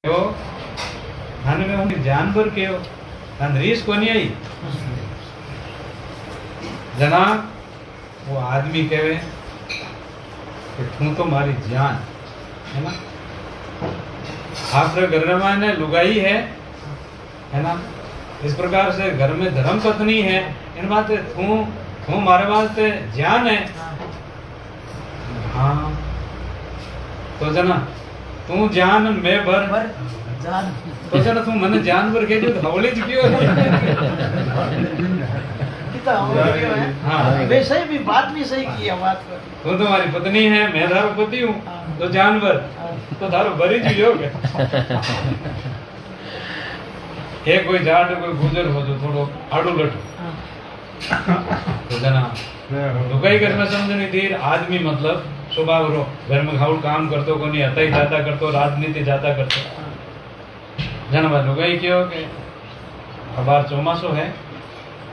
थाने में उनके जानवर के हो थाने रीस कोनी आई जना वो आदमी कहे कि तू तो मारी जान है ना। आपके घर में लुगाई है ना। इस प्रकार से घर में धर्म पत्नी है, इन बातें तू मारे वास्ते जान है। हाँ तो जना तू जान मैं भर तो जना तू मने जानवर के जो हवली ज क्यों हाँ वैसे भी बात भी सही की है बात को। तू तुम्हारी पत्नी है, मैं धारो पति हूँ, तो जानवर तो धारो भरी जो एक कोई जाट कोई गुजर हो जो थोड़ो आड़ू लटो तो जना लुगाई घर में समझनी थी। आदमी मतलब स्वभाव रो घर में खाउल काम करतो को नहीं, हताई जाता करतो, राजनीति जाता करतो। जना लुगाई क्यों के अबार चौमासो है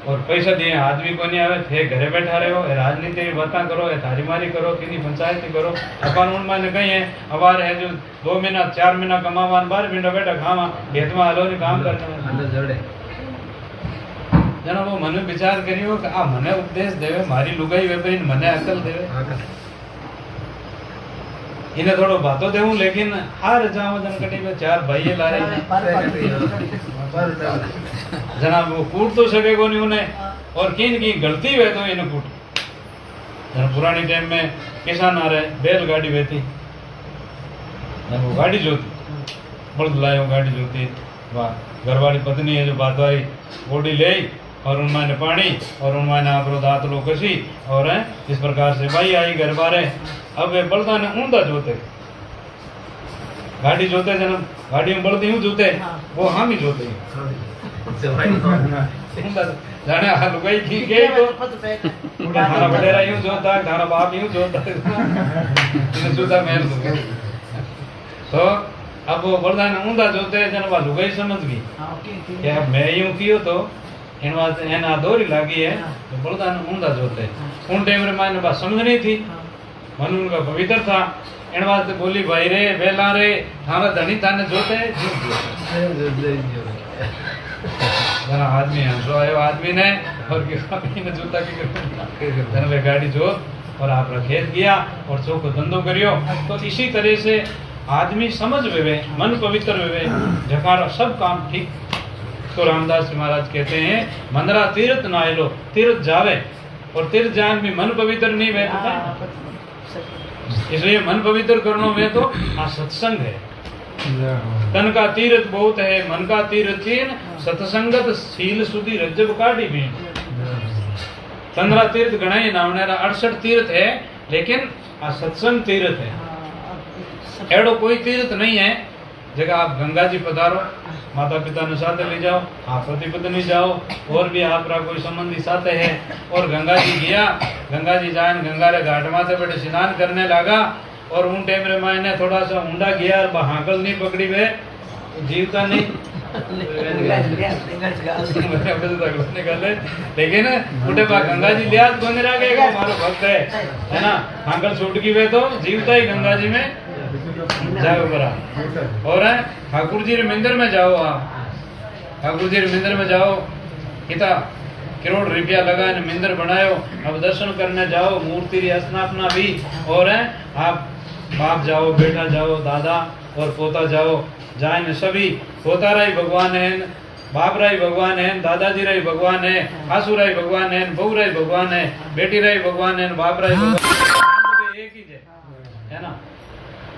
और पैसा दिए आदमी को नहीं आवे थे घरे बैठा रहे हो, राजनीति की बातें करो, थारी मारी करो, किनी पंचायती करो। अपन उनमें ने कहीं है अबार है जो 2 महीना 4 महीना कमावान 12 महीना बैठा खावा खेत में हालो काम करने जना वो मन विचार करियो कि आ मने उपदेश देवे मारी लुगाई वेपरी मने अकल देवे इन्हें थोड़ो बातो देऊं लेकिन हार जाओ जनकटी में 4 भाई ला रहे जना वो कूट तो सके को नहीं उन्हें और किन की गलती हुए तो इन्हें कूट जना पुरानी टाइम में किसान आ रहे बैलगाड़ी बेती वो गाड़ी जोती बल्द लायो गाड़ी जोती वाह घरवाली पत्नी है जो बात वाली गोडी ले और उनमें पानी और उनमें आपरो दांत लो कसी और इस प्रकार से भाई आई घर बारे अब वे बल्दा ने ऊंधा जोते गाड़ी जोते जन्म गाड़ी में बल्दी यूं जोते वो हम ही जोते जाने हाल लुगाई की के तो थारा बडेरा यूं जोता थारा बाप यूं जोता इन्हें जोता महल दूंगा तो अब वो बल्दा ने ऊंधा जोते जन वा लुगाई समझ गई क्या मैं यूं कियो तो इन बात एना दोरी लागी है तो बल्दा ने ऊंधा जोते उन टाइम रे माने बात समझ नहीं थी मन उनका पवित्र था। इन बात बोली भाई रे बेला रे थारा धनी थाने जोते जना आदमी है जो आयो आदमी ने और किसी ने जूता की धन वे गाड़ी जो और आप खेत गया और चौको धंधो करियो। तो इसी तरह से आदमी समझ वेवे मन पवित्र वेवे जकारा सब काम ठीक। तो रामदास जी महाराज कहते हैं मंदरा तीर्थ ना लो तीर्थ जावे और तीर्थ जान भी मन पवित्र नहीं वे इसलिए मन पवित्र करनो में तो आ सत्संग है। तन का तीर्थ बहुत है मन का तीर्थ चीन सत्संगत शील सुधी रज्जब काढ़ी भी 15 तीर्थ गणाई नावनेरा 68 तीर्थ है लेकिन आ सत्संग तीर्थ है। एड़ो कोई तीर्थ नहीं है जगह आप गंगा जी पधारो माता पिता ने साथ ले जाओ आप पति पत्नी जाओ और भी आपका कोई संबंधी साथ है और गंगा जी गया गंगा जी जान गंगा रे घाट माथे बैठे स्नान करने लगा और उन टाइम रे मायने थोड़ा सा ऊंडा गया हाकल नहीं पकड़ी वे जीवता नहीं निकाले लेकिन उठे बा गंगा जी लिया तो नहीं रह गए हमारा भक्त है ना हाकल छूट की वे तो जीवता ही गंगा जी में जाओ बरा और ठाकुर जी रे मंदिर में जाओ आप ठाकुर जी रे मंदिर में जाओ किता करोड़ रुपया लगा ने मंदिर बनायो अब दर्शन करने जाओ मूर्ति री स्थापना भी और आप बाप जाओ बेटा जाओ दादा और पोता जाओ जाए न सभी पोता राई भगवान है बाप राई भगवान है दादाजी राई भगवान है आसू राई भगवान है बहू राई भगवान है बेटी राई भगवान है बाप राई भगवान एक ही है ना।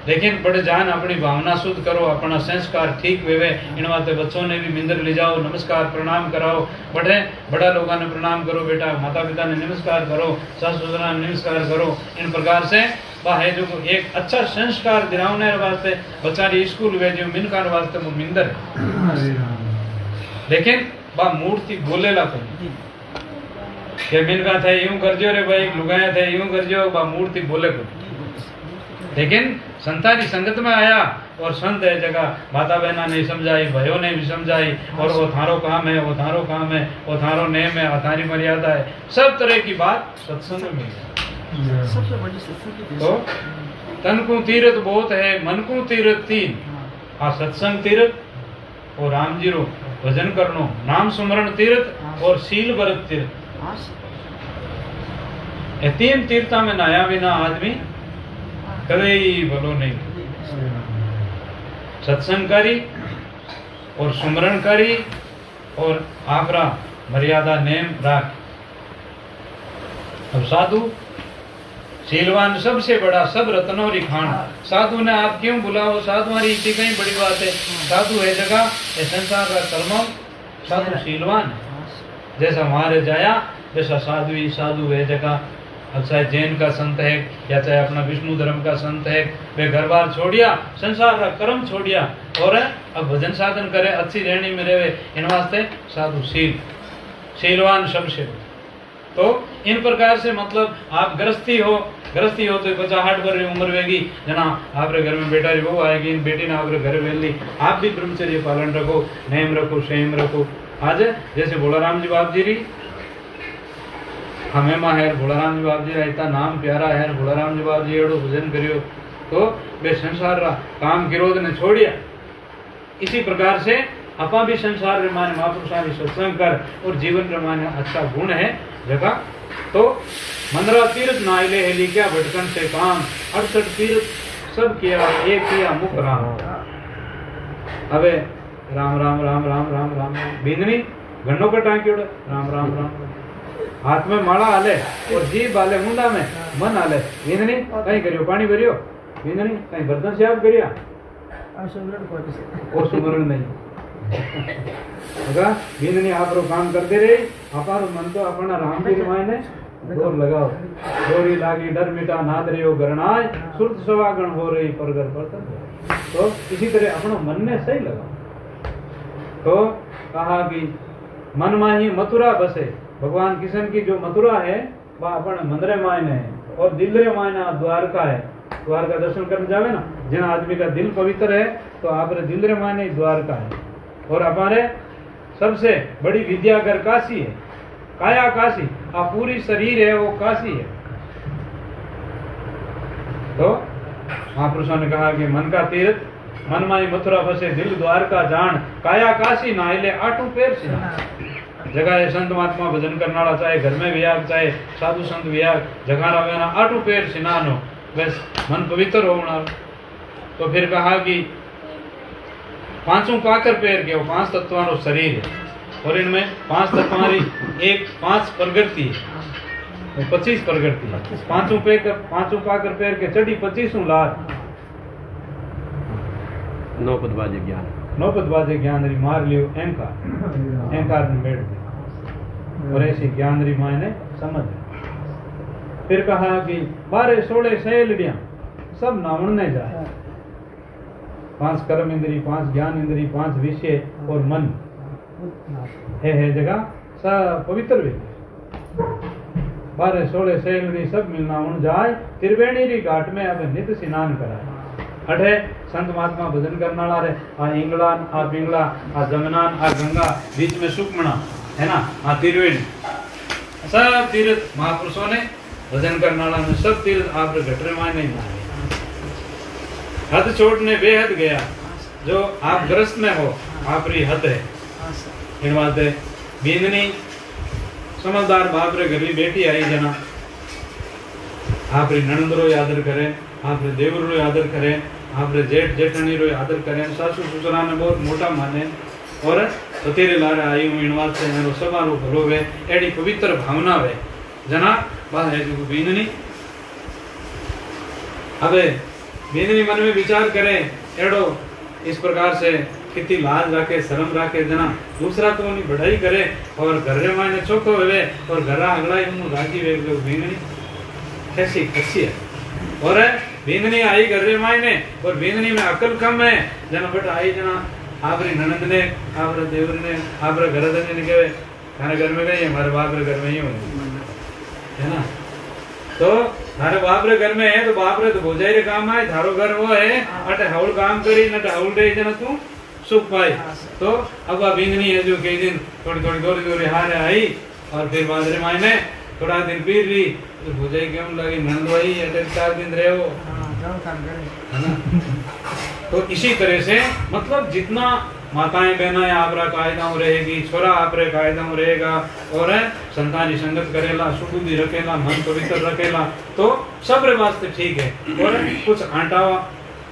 लेकिन बड़े जान अपनी भावना शुद्ध करो अपना संस्कार ठीक वेवे इन वास्ते बच्चों ने भी मंदिर ले जाओ नमस्कार प्रणाम कराओ बड़े बड़ा लोगों ने प्रणाम करो बेटा माता पिता ने नमस्कार करो सास ससुरा ने नमस्कार करो। इन प्रकार से वह है जो एक अच्छा संस्कार दिलाने वास्ते बच्चा स्कूल वे जो मिनकार वास्ते वो मंदिर लेकिन वह मूर्ति बोलेला को के मिनका थे यूं करजो रे भाई लुगाया थे यूं करजो वह मूर्ति बोले को लेकिन संतानी संगत में आया और संत है जगह माता बहना ने समझाई भयो ने भी समझाई और वो थारो काम है वो थारो काम है वो थारो नेम है थारी मर्यादा है सब तरह की बात सत्संग में सबसे बड़ी सत्संग तो तन को तीर्थ बहुत है मन को तीर्थ 3 आ सत्संग तीर्थ और राम जी रो भजन करनो, नाम सुमरण तीर्थ और शील व्रत तीर्थ। हाँ सर। ये तीन तीर्था में नहाया बिना आदमी कभी भलो नहीं। सत्संगकारी और सुमरणकारी और आपरा मर्यादा नेम राख। अब साधु शीलवान सबसे बड़ा, सब रत्नों री खान। साधु ने आप क्यों बुलाओ? साधु हमारी इतनी कहीं बड़ी बात है। साधु है जगह ये संसार का कर्म, साधु शीलवान है। जैसा हमारे जाया वैसा साधु ही साधु है जगह। अब चाहे जैन का संत है या चाहे अपना विष्णु धर्म का संत है, वे घर बार छोड़िया, संसार का कर्म छोड़िया और अब भजन साधन करे, अच्छी रहनी में रहे, इन वास्ते साधु शीलवान सबसे। तो इन प्रकार से मतलब आप गृहस्थी हो तो 50-60 वर्ष उम्र वेगी जना आपरे घर में बेटा री बहू आएगी, बेटी ने आपरे घर वेली, आप भी ब्रह्मचर्य पालन रखो, नेम रखो, संयम रखो। आज जैसे भोलाराम जी बाप जी री हमें मां है, भोलाराम जी बाप जी रा इतना नाम प्यारा है, भोलाराम जी बाप जी एड़ो भजन करियो तो वे संसार रा काम क्रोध ने छोड़िया। इसी प्रकार से अपा भी संसार रे माने महापुरुषां री सत्संग कर और जीवन रे माने अच्छा गुण है जगह। तो 15 तीर्थ नाइले हेली क्या भटकन से काम, 68 तीर्थ सब किया, एक किया मुख राम। अबे राम राम राम राम राम राम बिंदनी घंटों का टांकी उड़े राम राम राम, हाथ में माला आले और जीभ आले मुंडा में, मन आले। बिंदनी कहीं करियो पानी भरियो, बिंदनी कहीं बर्तन से आप करिया और सुमरण नहीं होगा। बिंदनी आप रो काम करते रहे, अपारो मन तो अपना राम जी मायने जोर लगाओ। जोरी लागी डर मिटा नाद रहो गरणाय, सुरत सवागण हो रही परगर परतन। तो इसी तरह अपना मन ने सही लगाओ। तो कहा कि मन माही मथुरा बसे, भगवान कृष्ण की जो मथुरा है वह अपन मंदिर मायने है और दिल रे मायने द्वारका है। द्वारका दर्शन करने जावे ना, जिन आदमी का दिल पवित्र है तो आप रे दिल रे मायने द्वारका है। और हमारे सबसे बड़ी विद्यागर काशी है, काया काशी, आप पूरी शरीर है वो काशी है। तो महापुरुषों ने कहा कि मन का तीर्थ, मन माई मथुरा फसे दिल द्वारका जान, काया काशी नाहिले आठों पैर से जगह है। संत महात्मा भजन करना वाला चाहे घर में वियाग चाहे साधु संत वियाग जगह रवेना आठों पैर स्नान हो, बस मन पवित्र होना। तो फिर कहा कि पांचों काकर पैर के वो 5 तत्वां रो शरीर है और इनमें 5 तत्वां री 5 प्रकृति है, 25 प्रकृति है। पांचों काकर पैर के चढ़ी 25 लाख 9 पदवाजे ज्ञान, 9 पदवाजे ज्ञान री मार लियो अहंकार ने बैठ गया और ऐसी ज्ञान री मायने समझ। फिर कहा कि 12-16 सहेलियां सब नावण ने जाए, 5 कर्म इंद्री, 5 ज्ञान इंद्री, 5 विषय और मन है जगह सब पवित्र वे। 12-16 सहेली सब मिलना उन जाए, त्रिवेणी री घाट में अब नित्य स्नान कराए। अठे संत महात्मा भजन करना रे आ इंगलान आ पिंगला आ जमनान आ गंगा बीच में सुकमणा है ना, आ त्रिवेणी सब तीर्थ महापुरुषों ने भजन करना में सब तीर्थ आप घटरे माय नहीं मारे। हद छोड़ने बेहद गया, जो आप ग्रस्त में हो आप री हद है। इन बाते बींदनी समझदार बाप रे घर बेटी आई जना, आप री ननंद रो आदर करे, आप रे देवर रो आदर करे, आप रे जेठ जेठानी रो आदर करे, सासू ससुरा ने बहुत मोटा माने और सतीरे लारे आई हूं। इन वास्ते मेरो समारो भलो वे, एडी पवित्र भावना वे जना बात है जो बींदनी। अबे बींदनी मन में विचार करे एडो इस प्रकार से कितनी लाज रखे, शर्म रखे जना, दूसरा तो उन्हें बढ़ाई करे और घर मायने चौको हुए और घर अगला राजी वे बींदनी कैसी अच्छी है। और बींदनी आई घर मायने और बींदनी में अकल कम है जना, बट आई जना आपरी ननद ने आपरे देवर ने आपरे घर ने कहे थारे घर में गई, हमारे बाप रे घर में ही हो है ना। तो थारे बाप रे घर में है तो बाप रे तो भोजाई रे काम आए, थारो घर वो है अटे हौल काम करी न हौल रे जना तू सुख पाई। तो अब आ बींदनी है जो कई दिन थोड़ी हारे आई और फिर बादरे मायने थोड़ा दिन पीर रही तो भोजाई क्यों लगी नंदवाई अटे 4 दिन रहे हो है ना। तो इसी तरह से मतलब जितना माताएं बहना आपरा कायदाओं रहेगी, छोरा आपरे कायदाओं रहेगा और संतानी संगत करेला, सुबुद्धि रखेला, मन पवित्र रखेला, तो सब रे वास्ते ठीक है। और कुछ आटा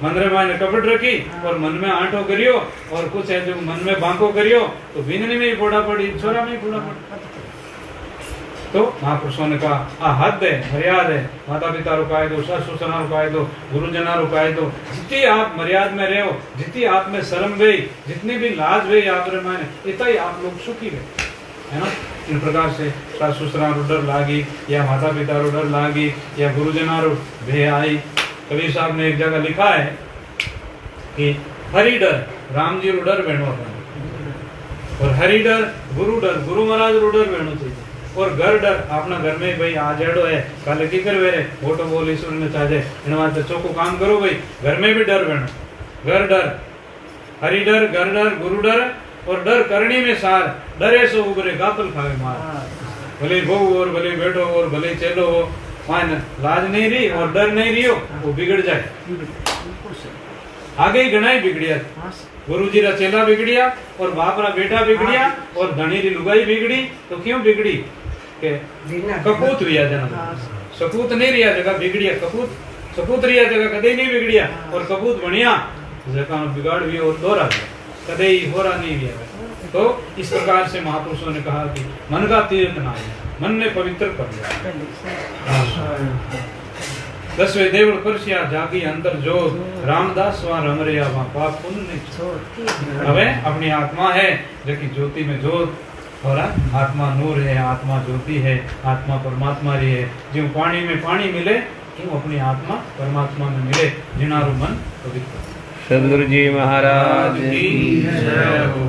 मन रे मायने कपट रखी और मन में आटो करियो, और कुछ है जो मन में बांको करियो, तो बीनने में ही फोड़ा पड़ी, छोरा में ही फोड़ा पड़ी। तो महापुरुषों ने कहा आ हद है, मर्याद है, माता पिता रो कायदो, सासु ससुरा रो कायदो, गुरुजना रो कायदो, जितनी आप मर्याद में रहो, जितनी आप में शर्म गई, जितनी भी लाज गई आप रे माने, इतना ही आप लोग सुखी रहे, है ना। इन प्रकार से सासु ससुरा रो डर लागी, या माता पिता रो डर लागी, या गुरुजना रो भे आई। कबीर साहब ने एक जगह लिखा है कि हरि डर राम जी रो डर बहनो, और हरि डर गुरु महाराज रो डर बहनो चाहिए, और घर डर अपना घर में भाई आ जेड़ो है काले की कर वेरे फोटो बोल ईश्वर ने चाहे इन वास्ते चोको काम करो भाई, घर में भी डर बनो। घर डर, हरि डर, घर डर, गुरु डर, और डर करनी में सार, डरे सो उबरे गातल खावे मार। भले बहू और भले बेटो और भले चेलो हो, मान लाज नहीं रही और डर नहीं रही हो, वो बिगड़ जाए। आगे ही गणाई बिगड़िया, गुरुजी रा चेला बिगड़िया और बाप रा बेटा बिगड़िया और धनी री लुगाई बिगड़ी, तो क्यों बिगड़ी के कपूत रिया जन्म, सपूत नहीं रिया जगह बिगड़िया, कपूत सपूत रिया जगह कदे नहीं बिगड़िया, और कपूत बनिया जगह बिगाड़ भी और दोहरा गया, कदे ही होरा नहीं रिया। तो इस प्रकार से महापुरुषों ने कहा कि मन का तीर्थ ना है, मन ने पवित्र कर लिया। 10वें देवल परसिया जागी अंतर जोत, रामदास वहाँ रम रहा वहाँ पाप पुण्य नहीं छोड़। हवे अपनी आत्मा है जो कि ज्योति में जोत, और आत्मा नूर है, आत्मा ज्योति है, आत्मा परमात्मा रही है। जो पानी में पानी मिले, क्यों अपनी आत्मा परमात्मा में मिले, जिनारू मन पवित्र। सदगुरु जी महाराज की जय हो।